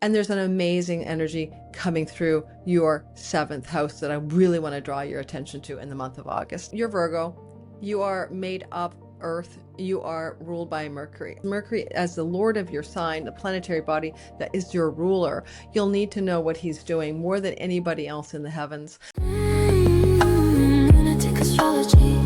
And there's an amazing energy coming through your 7th house that I really want to draw your attention to in the month of August. You're Virgo. You are made up Earth. You are ruled by Mercury. Mercury, as the lord of your sign, the planetary body that is your ruler, you'll need to know what he's doing more than anybody else in the heavens. Lunatic astrology.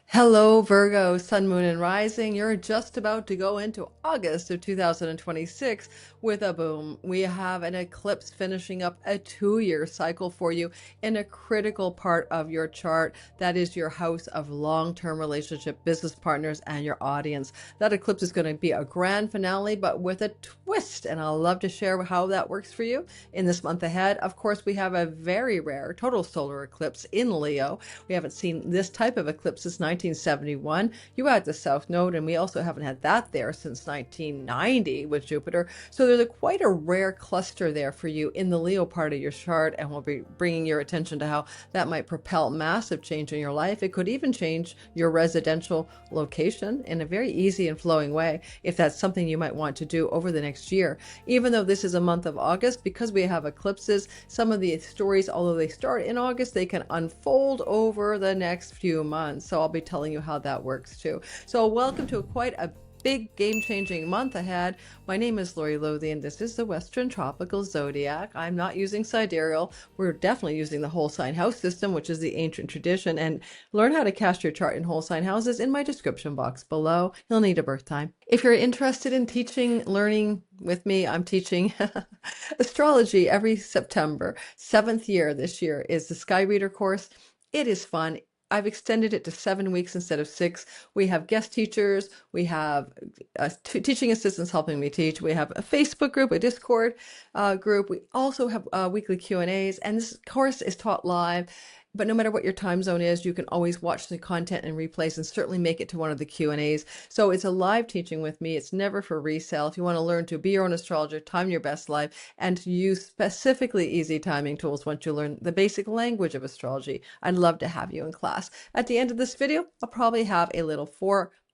Hello, Virgo, Sun, Moon, and Rising. You're just about to go into August of 2026 with a boom. We have an eclipse finishing up a 2-year cycle for you in a critical part of your chart. That is your house of long-term relationship, business partners, and your audience. That eclipse is going to be a grand finale, but with a twist, and I'll love to share how that works for you in this month ahead. Of course, we have a very rare total solar eclipse in Leo. We haven't seen this type of eclipse since 1971. You add the South Node, and we also haven't had that there since 1990 with Jupiter. So there's quite a rare cluster there for you in the Leo part of your chart, and we'll be bringing your attention to how that might propel massive change in your life. It could even change your residential location in a very easy and flowing way if that's something you might want to do over the next year. Even though this is a month of August, because we have eclipses, some of the stories, although they start in August, they can unfold over the next few months. So I'll be telling you how that works too. So welcome to quite a big game-changing month ahead. My name is Lothian. This is the Western Tropical Zodiac. I'm not using sidereal. We're definitely using the whole sign house system, which is the ancient tradition. And learn how to cast your chart in whole sign houses in my description box below. You'll need a birth time. If you're interested in learning with me, I'm teaching astrology every September. 7th year this year is the Sky Reader course. It is fun. I've extended it to 7 weeks instead of 6. We have guest teachers. We have teaching assistants helping me teach. We have a Facebook group, a Discord group. We also have weekly Q&As, and this course is taught live. But no matter what your time zone is, you can always watch the content and replays and certainly make it to one of the Q&As. So it's a live teaching with me. It's never for resale. If you want to learn to be your own astrologer, time your best life, and to use specifically easy timing tools once you learn the basic language of astrology, I'd love to have you in class. At the end of this video, I'll probably have a little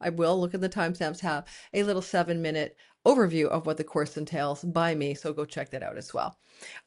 I will look at the timestamps, have a little 7-minute overview of what the course entails by me. So go check that out as well.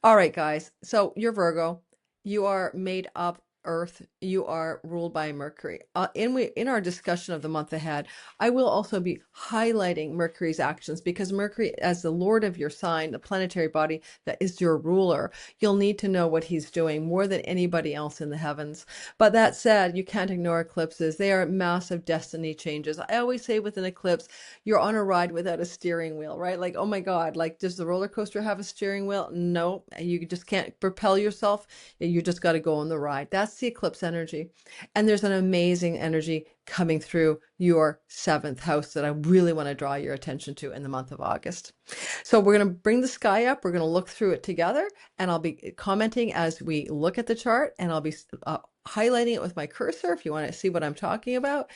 All right, guys. So you're Virgo. You are made up Earth. You are ruled by Mercury. In our discussion of the month ahead, I will also be highlighting Mercury's actions because Mercury, as the lord of your sign, the planetary body that is your ruler, you'll need to know what he's doing more than anybody else in the heavens. But that said, you can't ignore eclipses. They are massive destiny changes. I always say with an eclipse, you're on a ride without a steering wheel, right? Like, oh my God, like, does the roller coaster have a steering wheel? No, you just can't propel yourself. You just got to go on the ride. That's the eclipse energy. And there's an amazing energy coming through your 7th house that I really want to draw your attention to in the month of August. So we're going to bring the sky up. We're going to look through it together, and I'll be commenting as we look at the chart, and I'll be highlighting it with my cursor if you want to see what I'm talking about,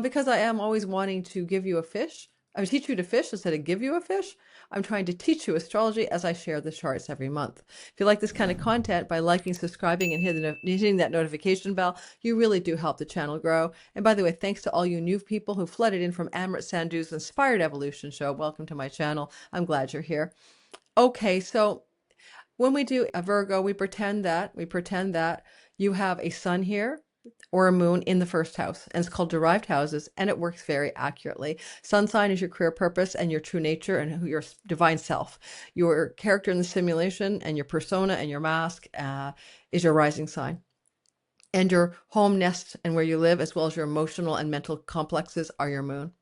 because I am always wanting to give you a fish. I teach you to fish instead of give you a fish. I'm trying to teach you astrology as I share the charts every month. If you like this kind of content, by liking, subscribing, and hitting that notification bell, you really do help the channel grow. And by the way, thanks to all you new people who flooded in from Amrit Sandhu's Inspired Evolution show. Welcome to my channel. I'm glad you're here. Okay, so when we do a Virgo, we pretend that you have a sun here or a moon in the 1st house, and it's called derived houses, and it works very accurately. Sun sign is your career purpose and your true nature and your divine self. Your character in the simulation and your persona and your mask is your rising sign. And your home nest and where you live, as well as your emotional and mental complexes, are your moon.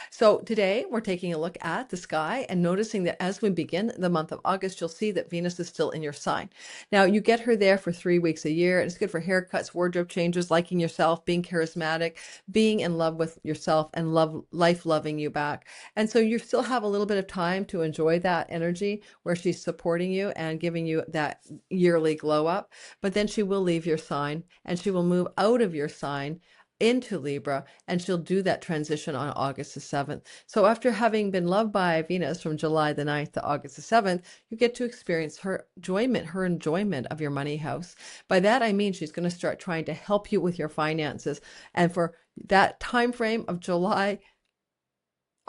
So today we're taking a look at the sky and noticing that as we begin the month of August, you'll see that Venus is still in your sign. Now you get her there for 3 weeks a year, and it's good for haircuts, wardrobe changes, liking yourself, being charismatic, being in love with yourself, and life loving you back. And so you still have a little bit of time to enjoy that energy where she's supporting you and giving you that yearly glow up. But then she will leave your sign, and she will move out of your sign into Libra, and she'll do that transition on August the 7th. So after having been loved by Venus from July the 9th to August the 7th, you get to experience her enjoyment of your money house. By that I mean she's going to start trying to help you with your finances. And for that time frame of July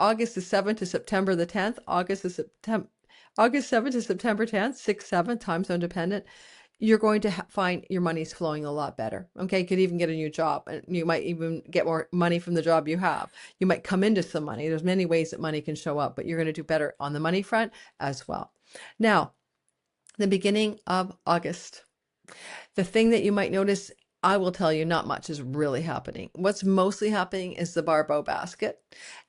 August the 7th to September the 10th, August 7th to September 10th, 6, 7, time zone dependent, you're going to find your money's flowing a lot better. Okay, you could even get a new job, and you might even get more money from the job you have. You might come into some money. There's many ways that money can show up, but you're going to do better on the money front as well. Now, the beginning of August, the thing that you might notice, I will tell you, not much is really happening. What's mostly happening is the Barbo basket,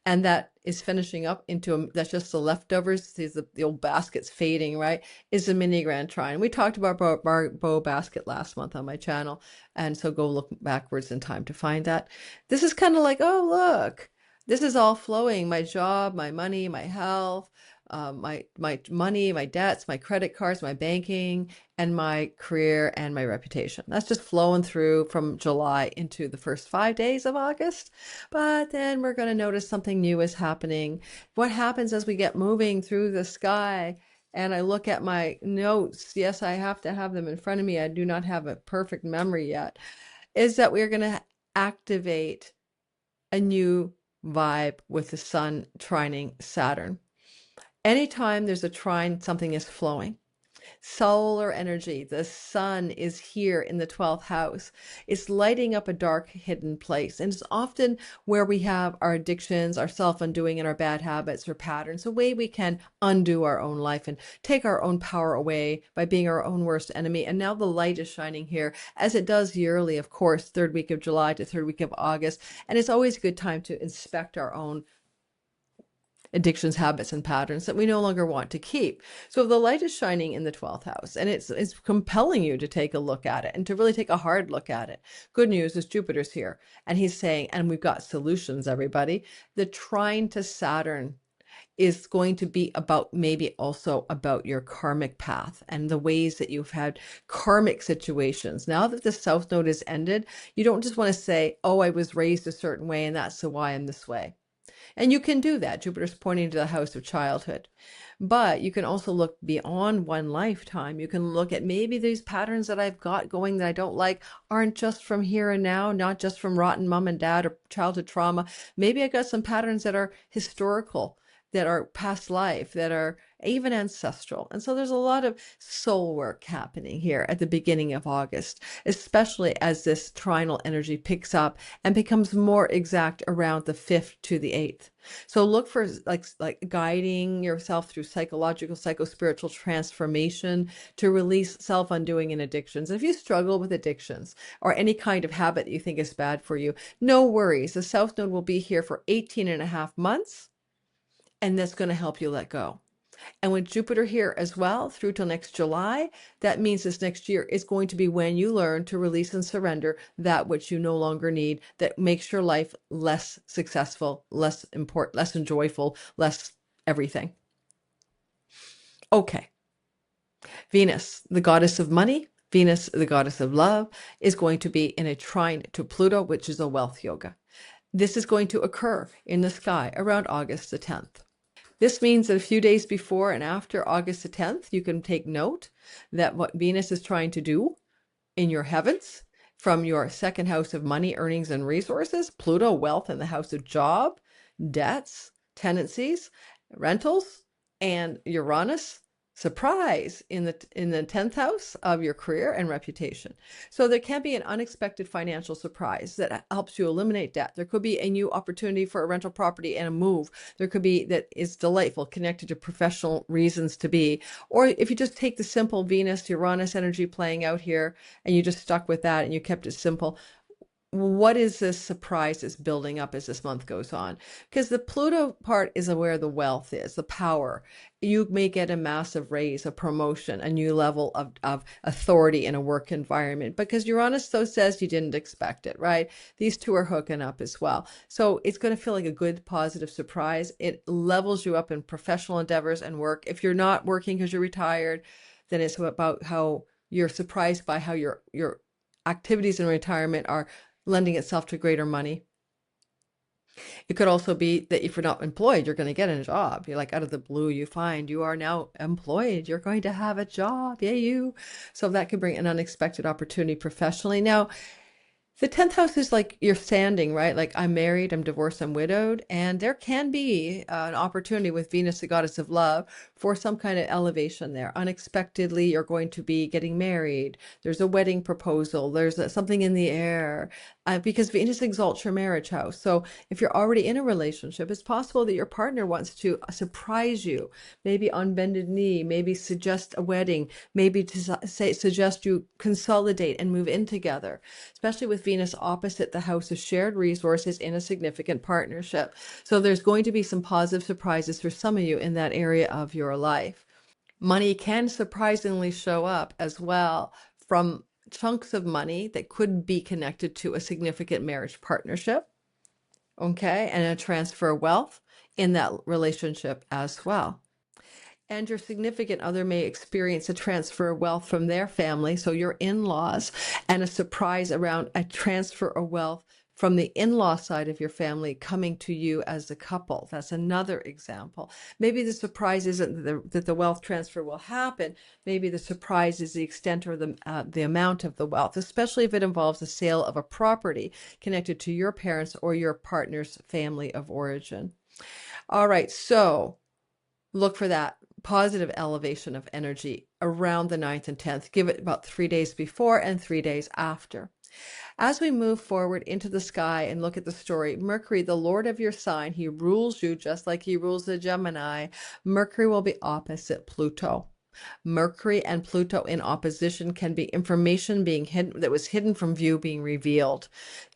and that is finishing up into that's just the leftovers. See, the old basket's fading, right? Is a mini grand trine. We talked about Barbo basket last month on my channel, and so go look backwards in time to find that. This is kind of like, oh, look, this is all flowing. My job, my money, my health, my money, my debts, my credit cards, my banking, and my career and my reputation. That's just flowing through from July into the first 5 days of August. But then we're going to notice something new is happening. What happens as we get moving through the sky? And I look at my notes. Yes, I have to have them in front of me. I do not have a perfect memory yet. Is that we're going to activate a new vibe with the sun trining Saturn. Anytime there's a trine, something is flowing. Solar energy, the sun is here in the 12th house. It's lighting up a dark hidden place. And it's often where we have our addictions, our self-undoing, and our bad habits or patterns, a way we can undo our own life and take our own power away by being our own worst enemy. And now the light is shining here, as it does yearly, of course, third week of July to third week of August. And it's always a good time to inspect our own addictions, habits, and patterns that we no longer want to keep. So the light is shining in the 12th house, and it's compelling you to take a look at it and to really take a hard look at it. Good news is Jupiter's here, and he's saying, and we've got solutions, everybody. The trine to Saturn is going to be about, maybe also about your karmic path and the ways that you've had karmic situations. Now that the South Node is ended, you don't just want to say, oh, I was raised a certain way and that's why I'm this way. And you can do that. Jupiter's pointing to the house of childhood. But you can also look beyond one lifetime. You can look at maybe these patterns that I've got going that I don't like aren't just from here and now, not just from rotten mom and dad or childhood trauma. Maybe I got some patterns that are historical, that are past life, that are even ancestral. And so there's a lot of soul work happening here at the beginning of August, especially as this trinal energy picks up and becomes more exact around the 5th to the 8th. So look for like guiding yourself through psychological, psycho-spiritual transformation to release self-undoing and addictions. And if you struggle with addictions or any kind of habit that you think is bad for you, no worries. The South Node will be here for 18.5 months. And that's going to help you let go. And with Jupiter here as well through till next July, that means this next year is going to be when you learn to release and surrender that which you no longer need, that makes your life less successful, less important, less enjoyable, less everything. Okay. Venus, the goddess of money, Venus, the goddess of love, is going to be in a trine to Pluto, which is a wealth yoga. This is going to occur in the sky around August the 10th. This means that a few days before and after August the 10th, you can take note that what Venus is trying to do in your heavens, from your second house of money, earnings, and resources, Pluto, wealth, in the house of job, debts, tenancies, rentals, and Uranus, surprise, in the 10th house of your career and reputation. So there can be an unexpected financial surprise that helps you eliminate debt. There could be a new opportunity for a rental property and a move. There could be that is delightful, connected to professional reasons to be. Or if you just take the simple Venus Uranus energy playing out here and you just stuck with that and you kept it simple, what is this surprise that's building up as this month goes on? Because the Pluto part is where the wealth is, the power. You may get a massive raise, a promotion, a new level of authority in a work environment, because Uranus so says you didn't expect it, right? These two are hooking up as well. So it's going to feel like a good, positive surprise. It levels you up in professional endeavors and work. If you're not working because you're retired, then it's about how you're surprised by how your activities in retirement are lending itself to greater money. It could also be that if you're not employed, you're going to get a job. You're like, out of the blue, you find you are now employed. You're going to have a job. Yay, you. So that could bring an unexpected opportunity professionally. Now, The 10th house is like you're standing, right? Like I'm married, I'm divorced, I'm widowed. And there can be an opportunity with Venus, the goddess of love, for some kind of elevation there. Unexpectedly, you're going to be getting married. There's a wedding proposal. There's something in the air because Venus exalts your marriage house. So if you're already in a relationship, it's possible that your partner wants to surprise you, maybe on bended knee, maybe suggest a wedding, maybe to suggest you consolidate and move in together, especially with Venus opposite the house of shared resources in a significant partnership. So there's going to be some positive surprises for some of you in that area of your life. Money can surprisingly show up as well from chunks of money that could be connected to a significant marriage partnership, okay, and a transfer of wealth in that relationship as well. And your significant other may experience a transfer of wealth from their family, so your in-laws, and a surprise around a transfer of wealth from the in-law side of your family coming to you as a couple. That's another example. Maybe the surprise isn't that the wealth transfer will happen. Maybe the surprise is the extent or the amount of the wealth, especially if it involves the sale of a property connected to your parents or your partner's family of origin. All right, so look for that positive elevation of energy around the 9th and 10th. Give it about 3 days before and 3 days after. As we move forward into the sky and look at the story, Mercury, the Lord of your sign, he rules you just like he rules the Gemini. Mercury will be opposite Pluto. Mercury and Pluto in opposition can be information being hidden that was hidden from view being revealed,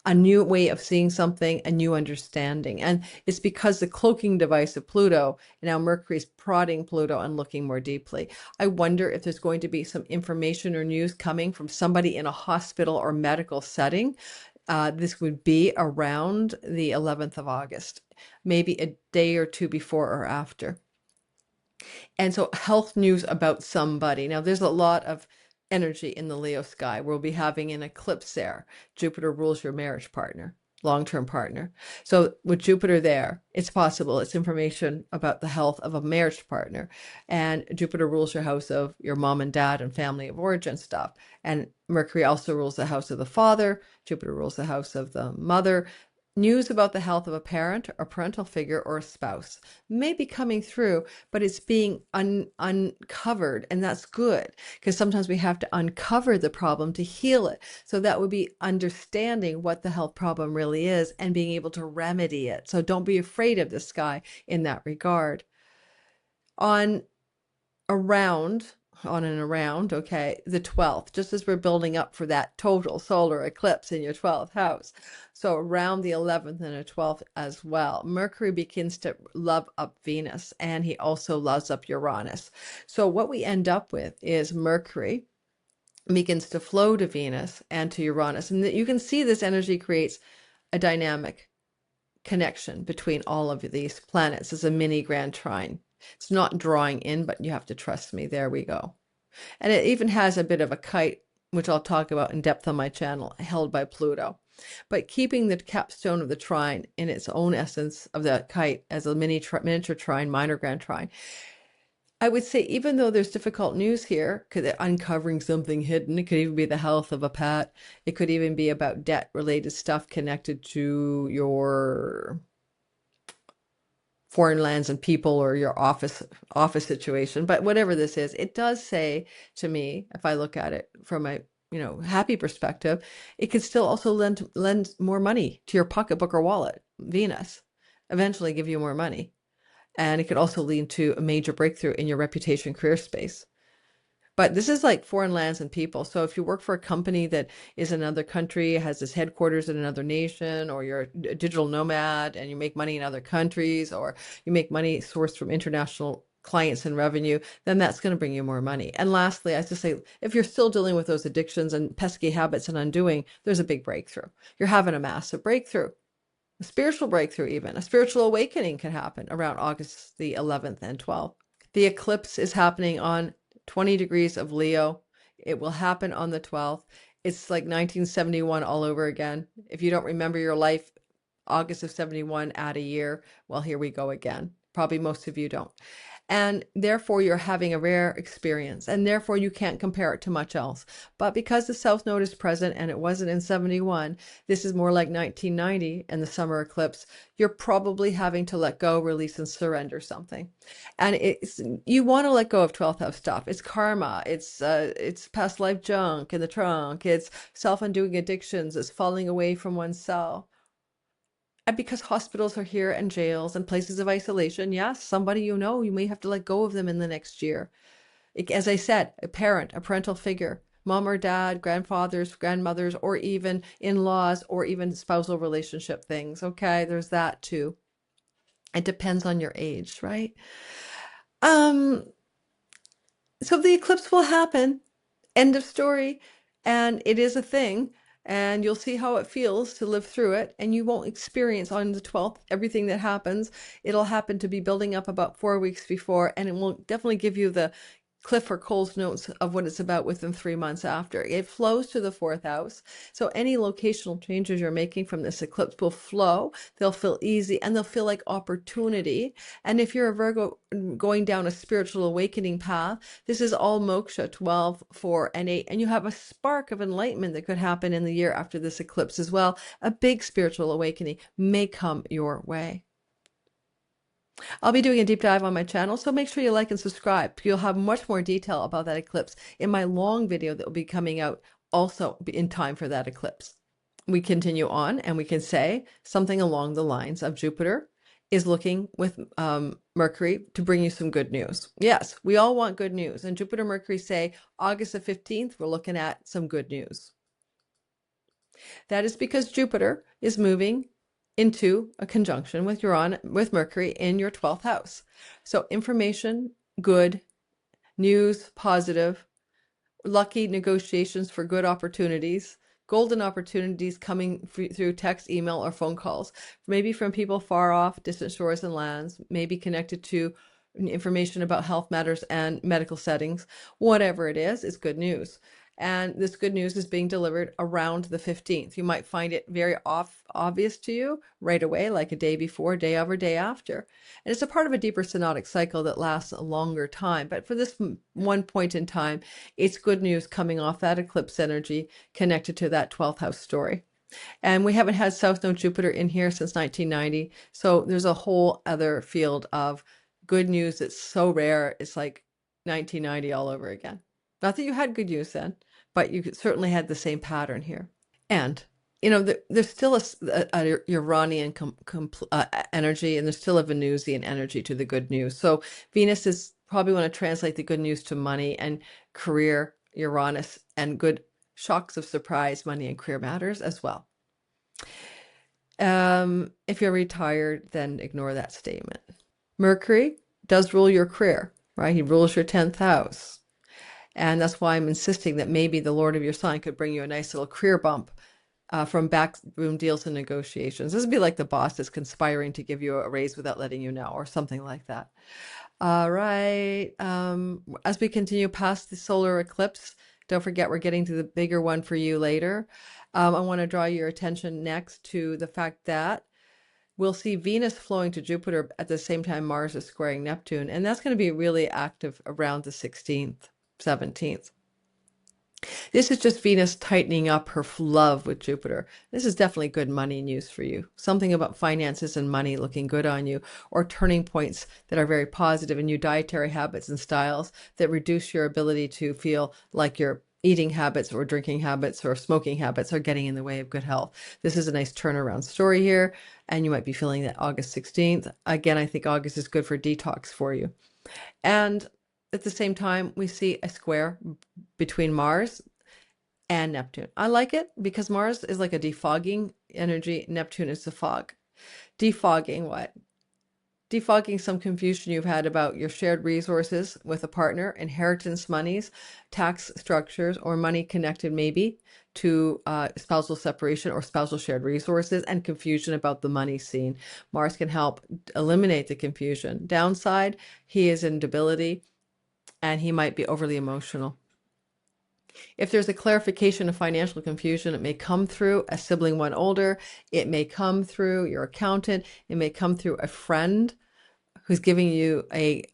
a new way of seeing something, a new understanding. And it's because the cloaking device of Pluto, now Mercury's prodding Pluto and looking more deeply. I wonder if there's going to be some information or news coming from somebody in a hospital or medical setting. This would be around the 11th of August, maybe a day or two before or after. And so health news about somebody. Now, there's a lot of energy in the Leo sky. We'll be having an eclipse there. Jupiter rules your marriage partner, long-term partner. So with Jupiter there, it's possible it's information about the health of a marriage partner. And Jupiter rules your house of your mom and dad and family of origin stuff. And Mercury also rules the house of the father. Jupiter rules the house of the mother. News about the health of a parent, a parental figure, or a spouse may be coming through, but it's being uncovered, and that's good because sometimes we have to uncover the problem to heal it. So that would be understanding what the health problem really is and being able to remedy it. So don't be afraid of the sky in that regard. On and around, okay, the 12th, just as we're building up for that total solar eclipse in your 12th house. So around the 11th and the 12th as well, Mercury begins to love up Venus, and he also loves up Uranus. So what we end up with is Mercury begins to flow to Venus and to Uranus. And you can see this energy creates a dynamic connection between all of these planets as a mini grand trine. It's not drawing in, but you have to trust me. There we go. And it even has a bit of a kite, which I'll talk about in depth on my channel, held by Pluto. But keeping the capstone of the trine in its own essence of the kite as a miniature trine, minor grand trine. I would say, even though there's difficult news here, because uncovering something hidden, it could even be the health of a pet. It could even be about debt-related stuff connected to your foreign lands and people or your office situation. But whatever this is, it does say to me, if I look at it from a happy perspective, it could still also lend more money to your pocketbook or wallet. Venus eventually give you more money. And it could also lead to a major breakthrough in your reputation career space. But this is like foreign lands and people. So if you work for a company that is in another country, has its headquarters in another nation, or you're a digital nomad and you make money in other countries, or you make money sourced from international clients and revenue, then that's going to bring you more money. And lastly, I just say, if you're still dealing with those addictions and pesky habits and undoing, there's a big breakthrough. You're having a massive breakthrough. A spiritual breakthrough, even a spiritual awakening can happen around August the 11th and 12th. The eclipse is happening on 20 degrees of Leo. It will happen on the 12th. It's like 1971 all over again. If you don't remember your life, August of 71, add a year. Well, here we go again. Probably most of you don't. And therefore you're having a rare experience, and therefore you can't compare it to much else. But because the South Node is present and it wasn't in 71, this is more like 1990 and the summer eclipse, you're probably having to let go, release, and surrender something. And you want to let go of 12th house stuff. It's karma, it's past life junk in the trunk, it's self-undoing addictions, it's falling away from oneself. And because hospitals are here and jails and places of isolation, yes, somebody you know, you may have to let go of them in the next year. As I said, a parent, a parental figure, mom or dad, grandfathers, grandmothers, or even in-laws, or even spousal relationship things. Okay, there's that too. It depends on your age, right? So the eclipse will happen. End of story. And it is a thing. And you'll see how it feels to live through it. And you won't experience on the 12th everything that happens. It'll happen to be building up about 4 weeks before. And it will definitely give you the Cliff or Cole's notes of what it's about within 3 months after. It flows to the 4th house. So any locational changes you're making from this eclipse will flow. They'll feel easy and they'll feel like opportunity. And if you're a Virgo going down a spiritual awakening path, this is all moksha, 12, 4, and 8. And you have a spark of enlightenment that could happen in the year after this eclipse as well. A big spiritual awakening may come your way. I'll be doing a deep dive on my channel, so make sure you like and subscribe. You'll have much more detail about that eclipse in my long video that will be coming out also in time for that eclipse. We continue on and we can say something along the lines of Jupiter is looking with Mercury to bring you some good news. Yes, we all want good news. And Jupiter Mercury say August the 15th, we're looking at some good news. That is because Jupiter is moving into a conjunction with with Mercury in your 12th house. So information, good, news, positive, lucky negotiations for good opportunities, golden opportunities coming through text, email, or phone calls, maybe from people far off, distant shores and lands, maybe connected to information about health matters and medical settings. Whatever it is, it's good news. And this good news is being delivered around the 15th. You might find it very obvious to you right away, like a day before, day of, or day after. And it's a part of a deeper synodic cycle that lasts a longer time. But for this one point in time, it's good news coming off that eclipse energy connected to that 12th house story. And we haven't had South Node Jupiter in here since 1990. So there's a whole other field of good news that's so rare. It's like 1990 all over again. Not that you had good news then, but you certainly had the same pattern here. And, you know, there's still a Uranian energy, and there's still a Venusian energy to the good news. So Venus is probably want to translate the good news to money and career, Uranus, and good shocks of surprise, money and career matters as well. If you're retired, then ignore that statement. Mercury does rule your career, right? He rules your 10th house. And that's why I'm insisting that maybe the Lord of your sign could bring you a nice little career bump from backroom deals and negotiations. This would be like the boss that's conspiring to give you a raise without letting you know, or something like that. All right. As we continue past the solar eclipse, don't forget we're getting to the bigger one for you later. I want to draw your attention next to the fact that we'll see Venus flowing to Jupiter at the same time Mars is squaring Neptune, and that's going to be really active around the 16th, 17th. This is just Venus tightening up her love with Jupiter. This is definitely good money news for you. Something about finances and money looking good on you, or turning points that are very positive in new dietary habits and styles that reduce your ability to feel like your eating habits or drinking habits or smoking habits are getting in the way of good health. This is a nice turnaround story here, and you might be feeling that August 16th. Again, I think August is good for detox for you. And at the same time, we see a square between Mars and Neptune. I like it because Mars is like a defogging energy. Neptune is the fog. Defogging what? Defogging some confusion you've had about your shared resources with a partner, inheritance monies, tax structures, or money connected maybe to spousal separation or spousal shared resources, and confusion about the money scene. Mars can help eliminate the confusion. Downside, he is in debility and he might be overly emotional. If there's a clarification of financial confusion, it may come through a sibling one older, it may come through your accountant, it may come through a friend who's giving you a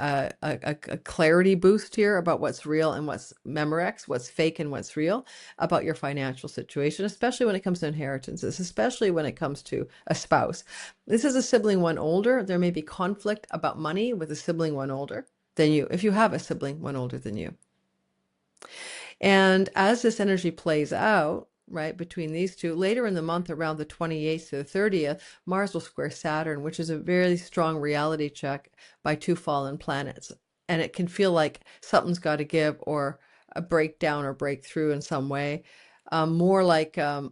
clarity boost here about what's real and what's Memorex, what's fake and what's real about your financial situation, especially when it comes to inheritances, especially when it comes to a spouse. This is a sibling one older. There may be conflict about money with a sibling one older than you, if you have a sibling one older than you. And as this energy plays out, right, between these two, later in the month, around the 28th to the 30th, Mars will square Saturn, which is a very strong reality check by two fallen planets. And it can feel like something's got to give, or a breakdown or breakthrough in some way, more like a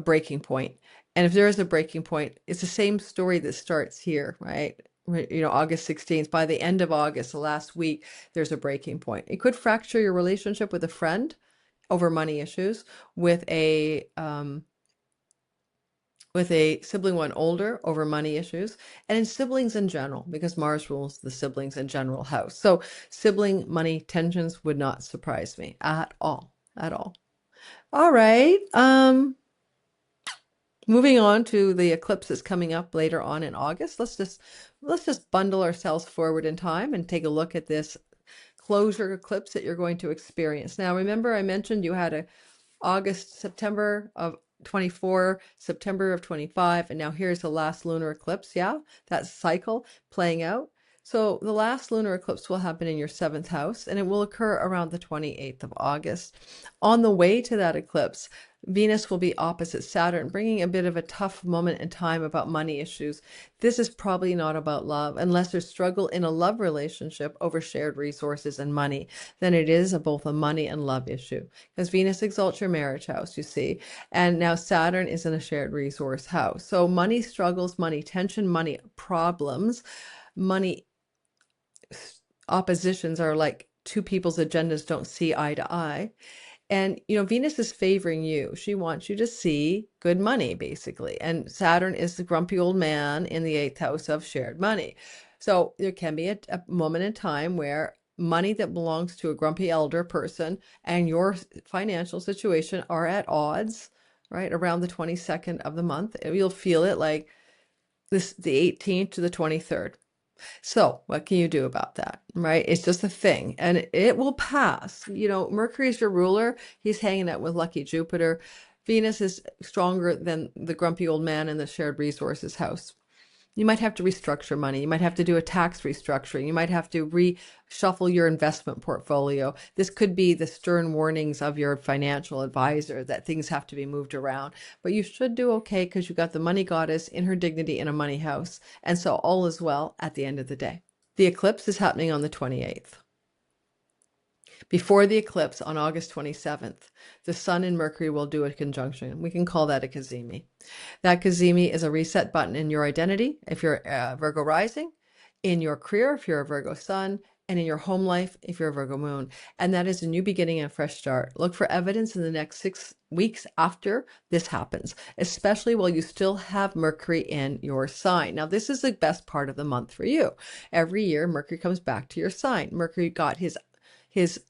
breaking point. And if there is a breaking point, it's the same story that starts here, right? You know, August 16th, by the end of August, the last week, there's a breaking point. It could fracture your relationship with a friend over money issues, with a sibling one older over money issues, and in siblings in general, because Mars rules the siblings in general house. So sibling money tensions would not surprise me at all, at all. All right. Moving on to the eclipse that's coming up later on in August. Let's just bundle ourselves forward in time and take a look at this closure eclipse that you're going to experience. Now, remember I mentioned you had a September of 24, September of 25, and now here's the last lunar eclipse. Yeah, that cycle playing out. So the last lunar eclipse will happen in your 7th house, and it will occur around the 28th of August. On the way to that eclipse, Venus will be opposite Saturn, bringing a bit of a tough moment in time about money issues. This is probably not about love, unless there's struggle in a love relationship over shared resources and money. Then it is both a money and love issue, because Venus exalts your marriage house, you see, and now Saturn is in a shared resource house. So money struggles, money tension, money problems, money oppositions are like two people's agendas don't see eye to eye. And, you know, Venus is favoring you. She wants you to see good money, basically. And Saturn is the grumpy old man in the 8th house of shared money. So there can be a moment in time where money that belongs to a grumpy elder person and your financial situation are at odds, right? Around the 22nd of the month. You'll feel it like the 18th to the 23rd. So what can you do about that, right? It's just a thing, and it will pass. You know, Mercury's your ruler. He's hanging out with lucky Jupiter. Venus is stronger than the grumpy old man in the shared resources house. You might have to restructure money. You might have to do a tax restructuring. You might have to reshuffle your investment portfolio. This could be the stern warnings of your financial advisor that things have to be moved around. But you should do okay, because you've got the money goddess in her dignity in a money house. And so all is well at the end of the day. The eclipse is happening on the 28th. Before the eclipse on August 27th, the Sun and Mercury will do a conjunction. We can call that a cazimi. That cazimi is a reset button in your identity, if you're a Virgo rising, in your career, if you're a Virgo sun, and in your home life, if you're a Virgo moon. And that is a new beginning and a fresh start. Look for evidence in the next 6 weeks after this happens, especially while you still have Mercury in your sign. Now, this is the best part of the month for you. Every year, Mercury comes back to your sign. Mercury got his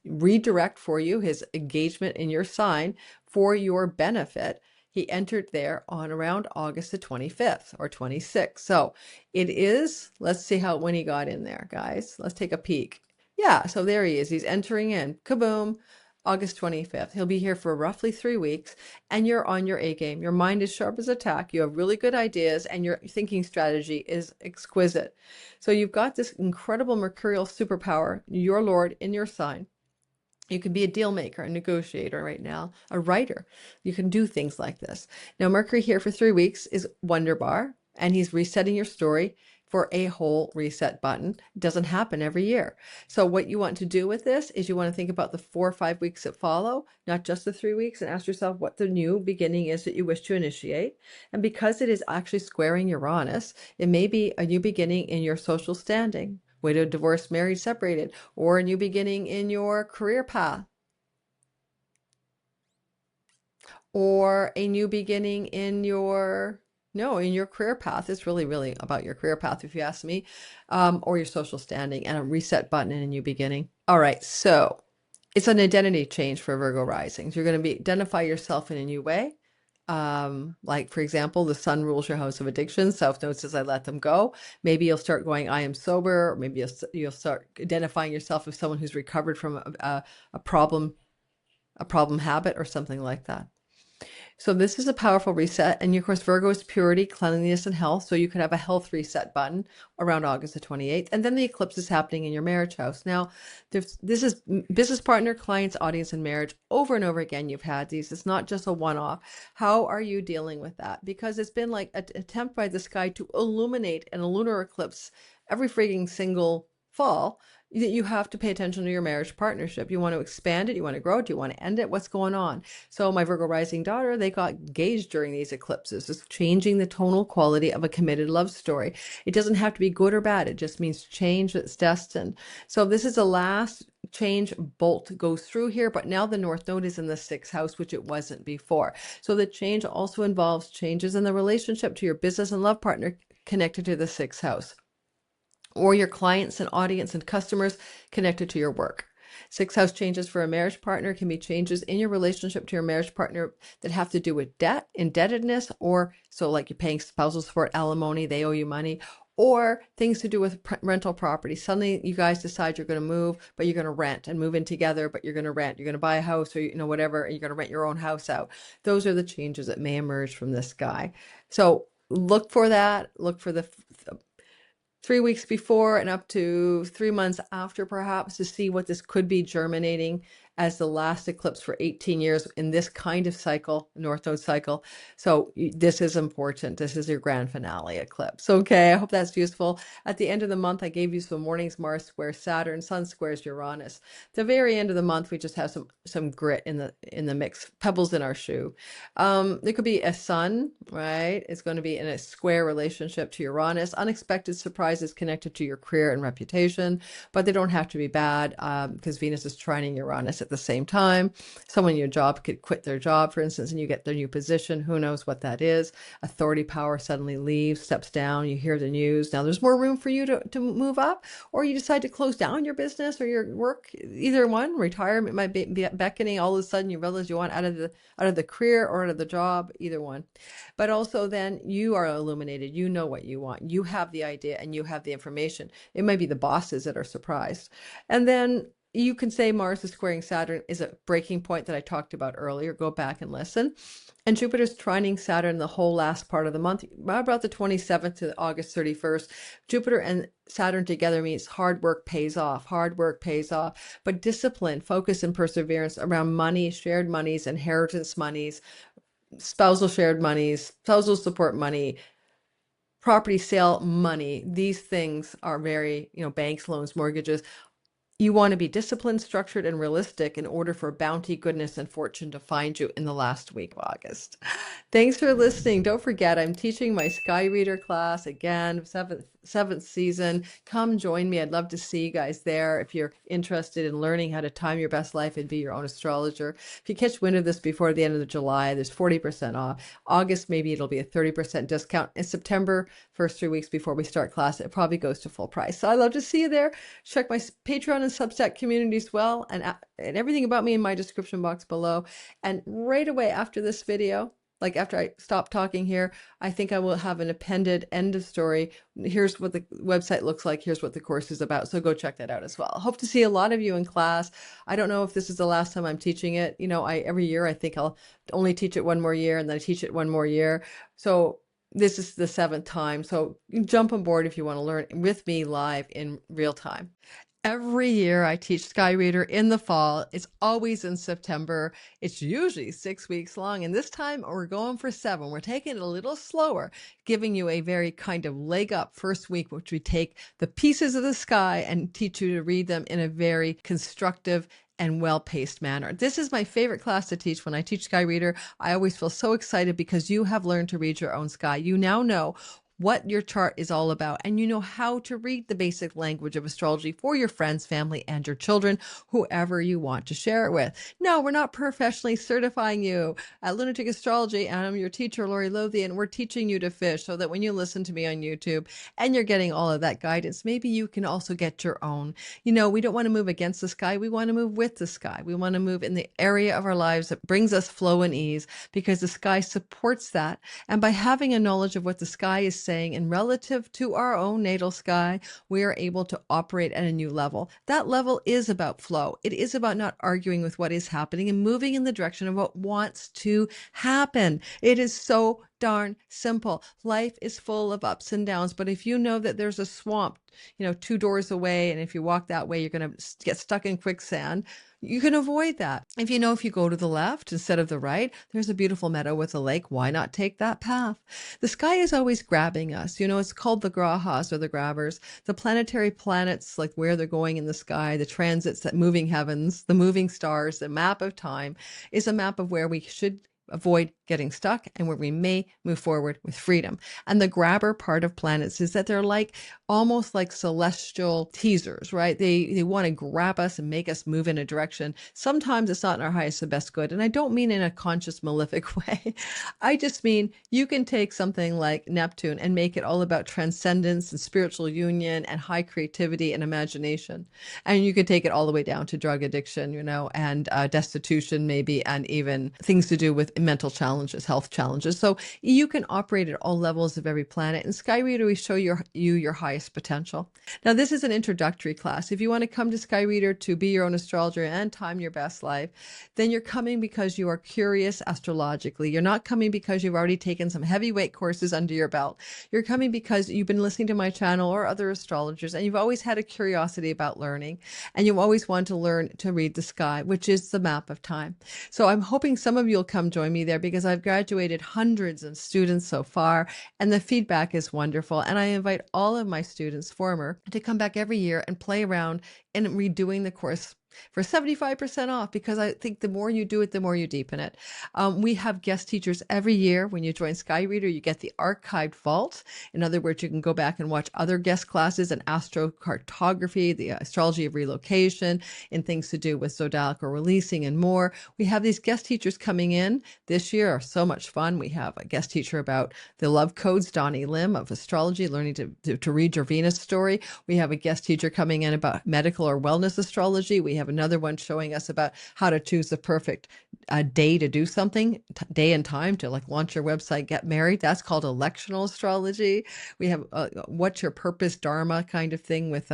redirect for you, his engagement in your sign for your benefit. He entered there on around August the 25th or 26th. So it is, let's see when he got in there, guys. Let's take a peek. Yeah, so there he is. He's entering in. Kaboom. August 25th. He'll be here for roughly 3 weeks, and you're on your A game. Your mind is sharp as a tack. You have really good ideas, and your thinking strategy is exquisite. So you've got this incredible mercurial superpower, your Lord, in your sign. You can be a deal maker, a negotiator right now, a writer. You can do things like this. Now, Mercury here for 3 weeks is wonderbar, and he's resetting your story for a whole reset button. It doesn't happen every year. So what you want to do with this is you want to think about the 4 or 5 weeks that follow, not just the 3 weeks, and ask yourself what the new beginning is that you wish to initiate. And because it is actually squaring Uranus, it may be a new beginning in your social standing. Widowed, divorced, married, separated, or a new beginning in your career path, or a new beginning in your career path. It's really, really about your career path, if you ask me, or your social standing, and a reset button and a new beginning. All right, so it's an identity change for Virgo risings. You're going to identify yourself in a new way. Like, for example, the sun rules your house of addiction. South Node says, I let them go. Maybe you'll start going, I am sober. Or maybe you'll start identifying yourself as someone who's recovered from a problem, a problem habit or something like that. So this is a powerful reset. And of course, Virgo is purity, cleanliness, and health. So you could have a health reset button around August the 28th. And then the eclipse is happening in your marriage house. Now, this is business partner, clients, audience, and marriage. Over and over again, you've had these. It's not just a one-off. How are you dealing with that? Because it's been like an attempt by the sky to illuminate in a lunar eclipse every freaking single fall. That you have to pay attention to your marriage partnership. You want to expand it, you want to grow it, you want to end it, what's going on? So my Virgo rising daughter, they got engaged during these eclipses. It's changing the tonal quality of a committed love story. It doesn't have to be good or bad. It just means change that's destined. So this is the last change bolt goes through here, but now the North Node is in the 6th house, which it wasn't before. So the change also involves changes in the relationship to your business and love partner connected to the 6th house, or your clients and audience and customers connected to your work. 6th house changes for a marriage partner can be changes in your relationship to your marriage partner that have to do with debt, indebtedness, or so like you're paying spousal support, alimony, they owe you money, or things to do with rental property. Suddenly you guys decide you're going to move, but you're going to rent and move in together, but you're going to rent. You're going to buy a house or, whatever, and you're going to rent your own house out. Those are the changes that may emerge from this guy. So look for that. Look for the 3 weeks before and up to 3 months after, perhaps, to see what this could be germinating as the last eclipse for 18 years in this kind of cycle, North Node cycle. So this is important. This is your grand finale eclipse. Okay, I hope that's useful. At the end of the month, I gave you some warnings. Mars squares Saturn, Sun squares Uranus. At the very end of the month, we just have some grit in the mix, pebbles in our shoe. There could be a Sun, right? It's going to be in a square relationship to Uranus. Unexpected surprises connected to your career and reputation, but they don't have to be bad because Venus is trining Uranus at the same time. Someone in your job could quit their job, for instance, and you get their new position. Who knows what that is? Authority power suddenly leaves, steps down. You hear the news. Now there's more room for you to move up, or you decide to close down your business or your work. Either one. Retirement might be beckoning. All of a sudden you realize you want out of the career or out of the job. Either one. But also then you are illuminated. You know what you want. You have the idea and you have the information. It might be the bosses that are surprised. And then you can say Mars is squaring Saturn is a breaking point that I talked about earlier. Go back and listen. And Jupiter's trining Saturn the whole last part of the month, about the 27th to August 31st. Jupiter and Saturn together means hard work pays off. Hard work pays off. But discipline, focus, and perseverance around money, shared monies, inheritance monies, spousal shared monies, spousal support money, property sale money. These things are very, banks, loans, mortgages. You want to be disciplined, structured, and realistic in order for bounty, goodness, and fortune to find you in the last week of August. Thanks for listening. Don't forget, I'm teaching my Sky Reader class again, seventh season. Come join me. I'd love to see you guys there if you're interested in learning how to time your best life and be your own astrologer. If you catch wind of this before the end of July, there's 40% off. August, maybe it'll be a 30% discount. In September, first 3 weeks before we start class, it probably goes to full price. So I'd love to see you there. Check my Patreon and Substack community as well, and everything about me in my description box below. And right away after this video, like after I stop talking here, I think I will have an appended end of story. Here's what the website looks like. Here's what the course is about. So go check that out as well. I hope to see a lot of you in class. I don't know if this is the last time I'm teaching it. Every year I think I'll only teach it one more year, and then I teach it one more year. So this is the 7th time. So jump on board if you want to learn with me live in real time. Every year I teach Sky Reader in the fall. It's always in September. It's usually 6 weeks long. And this time we're going for 7. We're taking it a little slower, giving you a very kind of leg up first week, which we take the pieces of the sky and teach you to read them in a very constructive and well-paced manner. This is my favorite class to teach. When I teach Sky Reader, I always feel so excited because you have learned to read your own sky. You now know what your chart is all about, and you know how to read the basic language of astrology for your friends, family, and your children, whoever you want to share it with. No, we're not professionally certifying you. At Lunatic Astrology, and I'm your teacher, Lori Lothian, we're teaching you to fish so that when you listen to me on YouTube and you're getting all of that guidance, maybe you can also get your own. You know, we don't want to move against the sky. We want to move with the sky. We want to move in the area of our lives that brings us flow and ease, because the sky supports that. And by having a knowledge of what the sky is saying and relative to our own natal sky, we are able to operate at a new level. That level is about flow. It is about not arguing with what is happening and moving in the direction of what wants to happen. It is so darn simple. Life is full of ups and downs, but if you know that there's a swamp, 2 doors away, and if you walk that way, you're going to get stuck in quicksand, you can avoid that. If you go to the left instead of the right, there's a beautiful meadow with a lake. Why not take that path? The sky is always grabbing us. It's called the grahas, or the grabbers. The planetary planets, like where they're going in the sky, the transits, that moving heavens, the moving stars, the map of time is a map of where we should avoid getting stuck and where we may move forward with freedom. And the grabber part of planets is that they're almost like celestial teasers, right? They want to grab us and make us move in a direction. Sometimes it's not in our highest and best good. And I don't mean in a conscious, malefic way. I just mean you can take something like Neptune and make it all about transcendence and spiritual union and high creativity and imagination. And you could take it all the way down to drug addiction, and destitution maybe, and even things to do with mental challenges, health challenges. So you can operate at all levels of every planet. In Sky Reader, we show you your highest potential. Now, this is an introductory class. If you want to come to Sky Reader to be your own astrologer and time your best life, then you're coming because you are curious astrologically. You're not coming because you've already taken some heavyweight courses under your belt. You're coming because you've been listening to my channel or other astrologers, and you've always had a curiosity about learning, and you always want to learn to read the sky, which is the map of time. So I'm hoping some of you will come join me there, because I've graduated hundreds of students so far, and the feedback is wonderful. And I invite all of my students, former, to come back every year and play around in redoing the course for 75% off, because I think the more you do it, the more you deepen it. We have guest teachers every year. When you join Sky Reader, you get the archived vault. In other words, you can go back and watch other guest classes in astrocartography, the astrology of relocation, and things to do with zodiacal releasing and more. We have these guest teachers coming in this year. Are so much fun. We have a guest teacher about the love codes, Donnie Lim of astrology, learning to read your Venus story. We have a guest teacher coming in about medical or wellness astrology. We have another one showing us about how to choose the perfect day to do something, day and time to launch your website, get married. That's called electional astrology. We have what's your purpose, dharma kind of thing with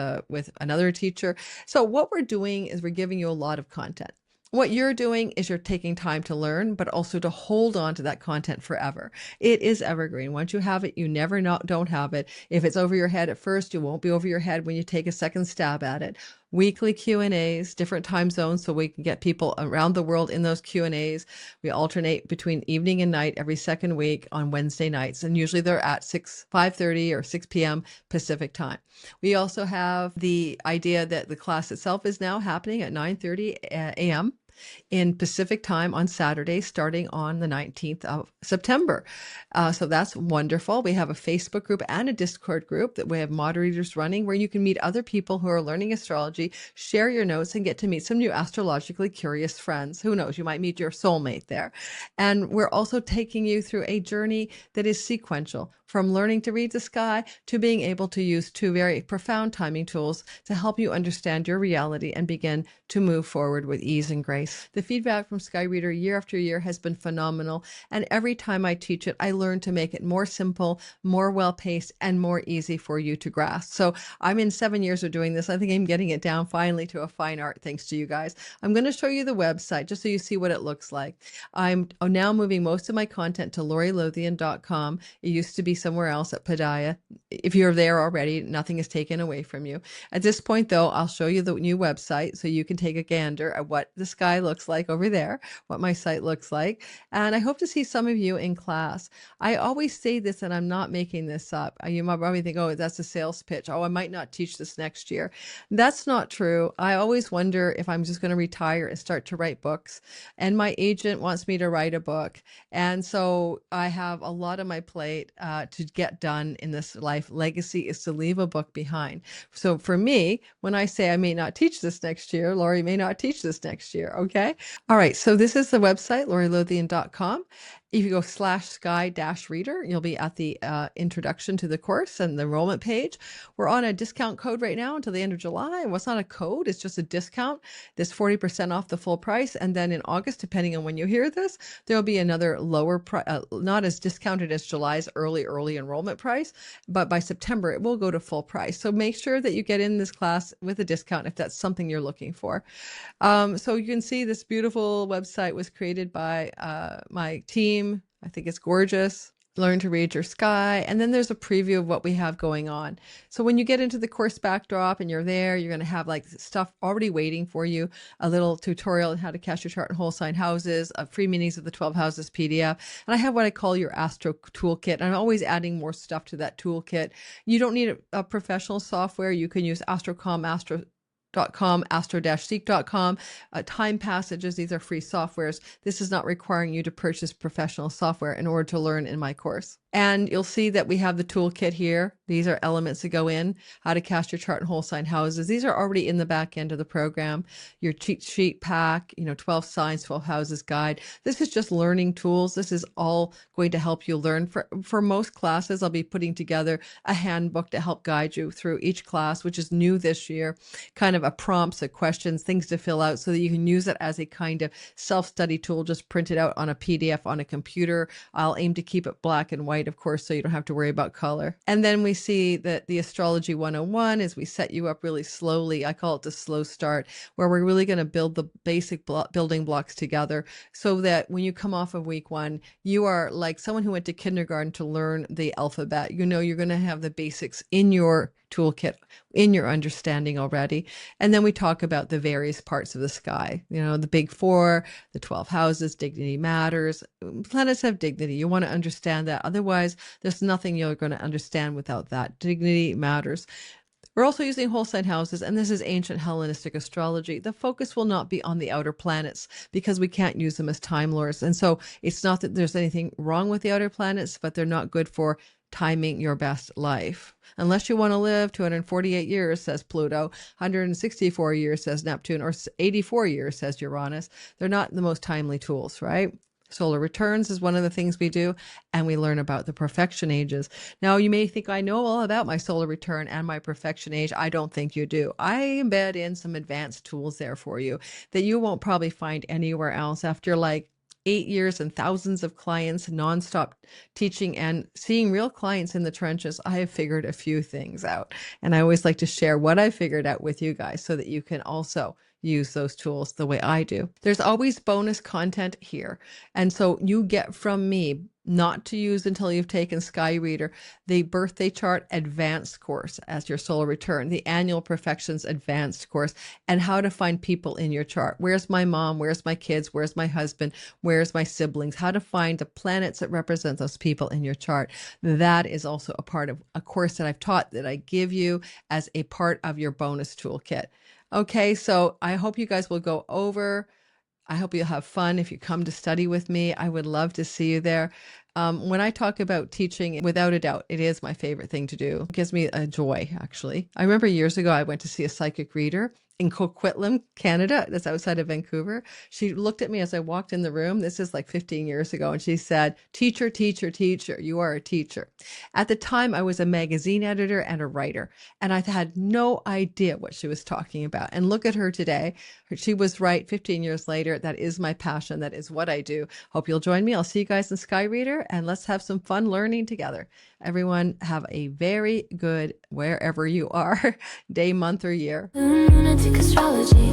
another teacher. So what we're doing is we're giving you a lot of content. What you're doing is you're taking time to learn, but also to hold on to that content forever. It is evergreen. Once you have it, you never don't have it. If it's over your head at first, you won't be over your head when you take a second stab at it. Weekly Q&As, different time zones, so we can get people around the world in those Q&As. We alternate between evening and night every second week on Wednesday nights, and usually they're at 5:30 or 6 p.m. Pacific time. We also have the idea that the class itself is now happening at 9:30 a.m. in Pacific time on Saturday, starting on the 19th of September. So that's wonderful. We have a Facebook group and a Discord group that we have moderators running, where you can meet other people who are learning astrology, share your notes, and get to meet some new astrologically curious friends. Who knows, you might meet your soulmate there. And we're also taking you through a journey that is sequential, from learning to read the sky to being able to use 2 very profound timing tools to help you understand your reality and begin to move forward with ease and grace. The feedback from Sky Reader year after year has been phenomenal, and every time I teach it, I learn to make it more simple, more well-paced, and more easy for you to grasp. So I'm in 7 years of doing this. I think I'm getting it down finally to a fine art, thanks to you guys. I'm going to show you the website just so you see what it looks like. I'm now moving most of my content to lorilothian.com. It used to be somewhere else at Padaya. If you're there already, nothing is taken away from you. At this point, though, I'll show you the new website so you can take a gander at what the sky sky looks like over there, what my site looks like. And I hope to see some of you in class. I always say this, and I'm not making this up. You might probably think, oh, that's a sales pitch. Oh, I might not teach this next year. That's not true. I always wonder if I'm just going to retire and start to write books. And my agent wants me to write a book. And so I have a lot on my plate to get done in this life. Legacy is to leave a book behind. So for me, when I say I may not teach this next year, Lori may not teach this next year. Okay. All right. So this is the website, lorilothian.com. If you go /sky-reader, you'll be at the introduction to the course and the enrollment page. We're on a discount code right now until the end of July. Well, it's not a code, it's just a discount. There's 40% off the full price. And then in August, depending on when you hear this, there'll be another lower price, not as discounted as July's early enrollment price, but by September, it will go to full price. So make sure that you get in this class with a discount if that's something you're looking for. So you can see this beautiful website was created by my team. I think it's gorgeous. Learn to read your sky. And then there's a preview of what we have going on. So when you get into the course backdrop and you're there, you're going to have like stuff already waiting for you, a little tutorial on how to cast your chart and whole sign houses, free meanings of the 12 houses PDF. And I have what I call your Astro toolkit. And I'm always adding more stuff to that toolkit. You don't need a professional software. You can use Astrocom, astro-seek.com, time passages. These are free softwares. This is not requiring you to purchase professional software in order to learn in my course. And you'll see that we have the toolkit here. These are elements that go in, how to cast your chart and whole sign houses. These are already in the back end of the program. Your cheat sheet pack, 12 signs, 12 houses guide. This is just learning tools. This is all going to help you learn. For most classes, I'll be putting together a handbook to help guide you through each class, which is new this year, kind of a prompts, a questions, things to fill out so that you can use it as a kind of self-study tool. Just print it out on a PDF on a computer. I'll aim to keep it black and white, of course, so you don't have to worry about color. And then we see that the Astrology 101 is we set you up really slowly. I call it the slow start, where we're really going to build the basic building blocks together so that when you come off of week one, you are like someone who went to kindergarten to learn the alphabet. You're going to have the basics in your toolkit, in your understanding already. And then we talk about the various parts of the sky, the big four, the 12 houses, dignity matters. Planets have dignity. You want to understand that. Otherwise, there's nothing you're going to understand without that. Dignity matters. We're also using whole sign houses, and this is ancient Hellenistic astrology. The focus will not be on the outer planets because we can't use them as time lords. And so it's not that there's anything wrong with the outer planets, but they're not good for timing your best life. Unless you want to live 248 years, says Pluto, 164 years, says Neptune, or 84 years, says Uranus. They're not the most timely tools, right? Solar returns is one of the things we do, and we learn about the perfection ages. Now, you may think I know all about my solar return and my perfection age. I don't think you do. I embed in some advanced tools there for you that you won't probably find anywhere else after 8 years and thousands of clients, nonstop teaching and seeing real clients in the trenches. I have figured a few things out, and I always like to share what I figured out with you guys so that you can also use those tools the way I do. There's always bonus content here. And so you get from me, not to use until you've taken Sky Reader, the birthday chart advanced course as your solar return, the annual perfections advanced course, and how to find people in your chart. Where's my mom? Where's my kids? Where's my husband? Where's my siblings? How to find the planets that represent those people in your chart. That is also a part of a course that I've taught that I give you as a part of your bonus toolkit. Okay, so I hope you guys will go over. I hope you'll have fun if you come to study with me. I would love to see you there. When I talk about teaching, without a doubt, it is my favorite thing to do. It gives me a joy, actually. I remember years ago, I went to see a psychic reader in Coquitlam, Canada. That's outside of Vancouver. She looked at me as I walked in the room. This is 15 years ago. And she said, teacher, teacher, teacher, you are a teacher. At the time, I was a magazine editor and a writer, and I had no idea what she was talking about. And look at her today. She was right 15 years later. That is my passion. That is what I do. Hope you'll join me. I'll see you guys in Sky Reader, and let's have some fun learning together. Everyone have a very good, wherever you are, day, month, or year. Lunatic astrology.